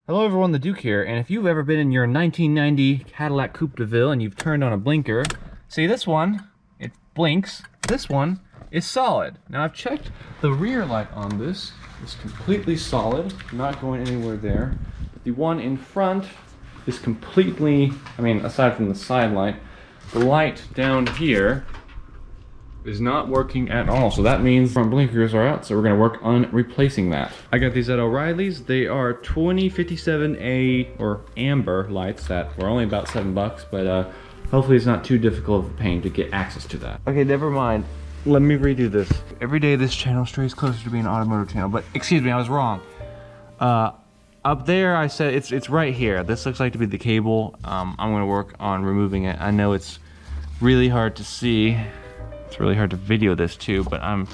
Hello everyone, the Duke here, and if you've ever been in your 1990 Cadillac Coupe DeVille and you've turned on a blinker, see this one, it blinks, this one is solid. Now I've checked the rear light on this, it's completely solid, not going anywhere there. But the one in front is completely, aside from the side light, the light down here is not working at all. So that means front blinkers are out, so we're gonna work on replacing that. I got these at O'Reilly's. They are 2057A or amber lights that were only about $7, but hopefully it's not too difficult of a pain to get access to that. Okay, never mind. Let me redo this. Every day this channel strays closer to being an automotive channel, but excuse me, I was wrong. Up there I said it's right here. This looks like to be the cable. I'm gonna work on removing it. I know it's really hard to see. It's really hard to video this too, but I'm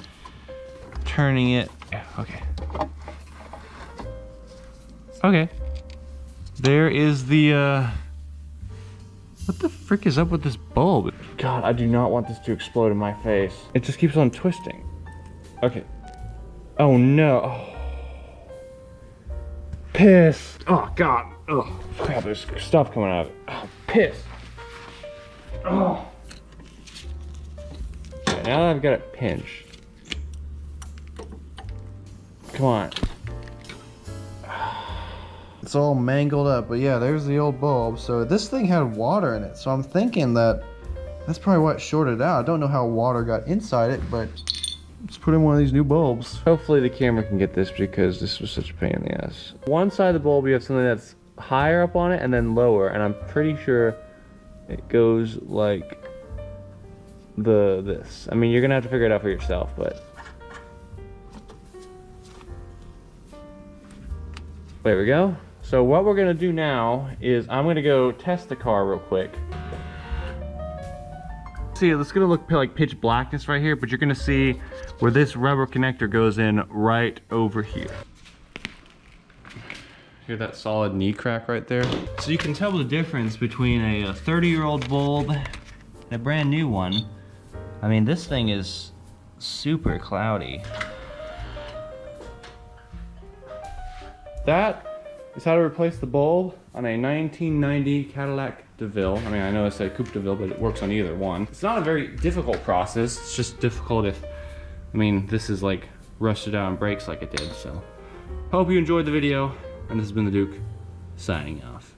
turning it. Yeah, okay. Okay. There is the, what the frick is up with this bulb? God, I do not want this to explode in my face. It just keeps on twisting. Okay. Oh no. Oh. Piss. Oh God. Oh crap, there's stuff coming out of it. Oh, piss. Oh. Now that I've got it pinched. Come on. It's all mangled up, but yeah, there's the old bulb. So this thing had water in it, so I'm thinking that that's probably what shorted out. I don't know how water got inside it, but let's put in one of these new bulbs. Hopefully the camera can get this because this was such a pain in the ass. One side of the bulb, you have something that's higher up on it and then lower, and I'm pretty sure it goes like this. I mean, you're gonna have to figure it out for yourself, but there we go. So what we're gonna do now is I'm gonna go test the car real quick. See, it's gonna look like pitch blackness right here, but you're gonna see where this rubber connector goes in right over here. Hear that solid knee crack right there? So you can tell the difference between a 30-year-old bulb and a brand new one. I mean, this thing is super cloudy. That is how to replace the bulb on a 1990 Cadillac DeVille. I mean, I know I said Coupe DeVille, but it works on either one. It's not a very difficult process. It's just difficult if, this is like rusted out and breaks like it did, so. Hope you enjoyed the video, and this has been the Duke, signing off.